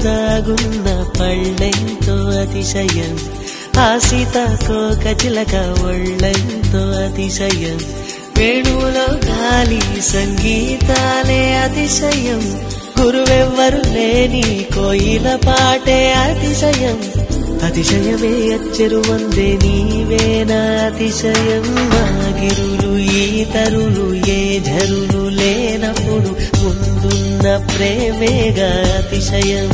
సాగున్న పళ్ళెంతో అతిశయం ఆ సీతాకోక చిలక ఒళ్ళెంతో అతిశయం వేణువులో గాలి సంగీతాలే అతిశయం గురువెవ్వరు లేని కోయిల పాటే అతిశయం అతిశయమే అచ్చెరు వందే నీవేనా అతిశయం మాగిరులు ఈతరులు ఏ ఝరులు లేనప్పుడు ముందున్న ప్రేమేగా అతిశయం